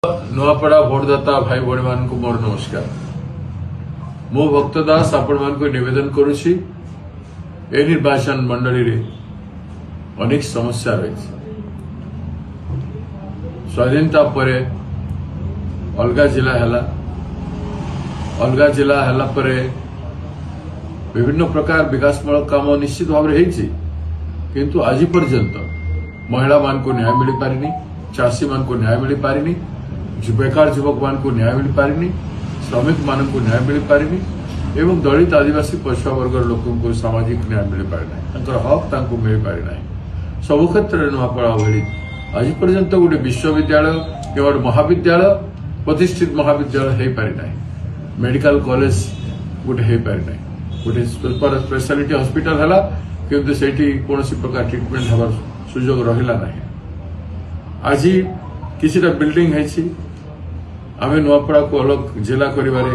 नुआपड़ा भोटदाता भाई भौणी मान मोर नमस्कार। मो भक्त दास आपण मान निवेदन करुछि ए निर्वाचन मंडली रे अनेक समस्या रही। स्वाधीनता पर अलगा जिला हला पर विभिन्न प्रकार विकासमूलक काम निश्चित भाव में किंतु आज पर्यंत महिला मान को न्याय मिल पारिनी, चाषी मान को न्याय मिल पारिनी, बेकार युवक मान को न्याय मिल पारिनी, श्रमिक मान को न्याय मिल पारिनी एवं दलित आदिवासी पछुआ वर्ग लोकों को सामाजिक न्याय मिल पारिना, हक तांको मिल पारिना। सबु क्षेत्र में नुआपड़ा भली आज पर्यंत गोटे विश्वविद्यालय केवल महाविद्यालय प्रतिष्ठित महाविद्यालय हो पारिना, मेडिकल कॉलेज गोटे हो पारिना, गोटे स्पेशलिटी हॉस्पिटल है किंतु सेठी कौन प्रकार ट्रिटमेंट हबार सुजोग रहिला नहीं। आज किसी बिल्डिंग है आम नुआपड़ा को अलग जिला करिवारे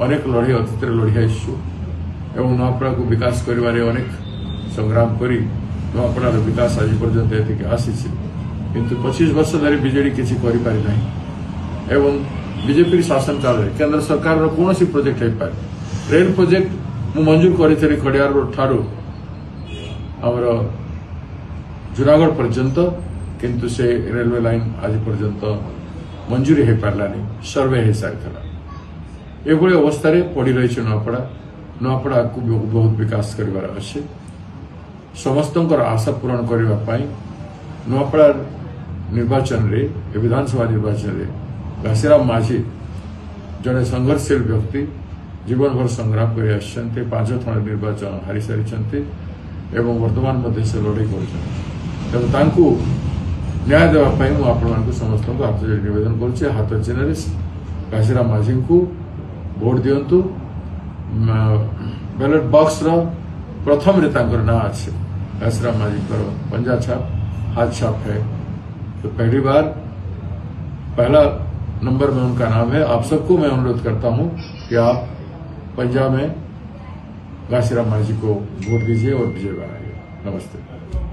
अनेक लड़े अतीत लड़ी आसु एवं नुआपड़ा को विकास करिवारे अनेक संग्राम करी नुआपड़ार विकास आज पर्यंत एतिक आसी किंतु 25 वर्ष धरी बीजेडी किसी करि पारि नाही एवं बीजेपी शासन काल में केंद्र सरकार कौन प्रोजेक्ट हो पारे। रेल प्रोजेक्ट मु मंजूर करी खड़ियार रोड ठारू आमर जूनागढ़ पर्यंत किंतु से रेलवे लाइन आज पर्यंत मंजूरी हो पारानी, सर्वे हो सारी। एभली अवस्था पड़ रही नुआपड़ा को बहुत विकास कर अच्छे समस्त आशा पूरण करने नुआपड़ा निर्वाचन रे विधानसभा निर्वाचन रे घासीराम माझी जड़े संघर्षशील व्यक्ति जीवन भर संग्राम कर 5 थर निर्वाचन हारी सारी एवं वर्तमान से लड़े कर न्याय देवाई मुझे समस्त को हाथ जोड़ी निवेदन करुचे। हाथ चिन्ह घासीराम माझी को भोट दिंतु। बैलेट बॉक्स प्रथम रे ना अच्छे घासीराम माझी पंजा छाप हाथ छाप है, तो पहली बार पहला नंबर में उनका नाम है। आप सबको मैं अनुरोध करता हूं कि आप पंजाब में घासीराम माझी को वोट दीजिए और विजय बनाइए। नमस्ते।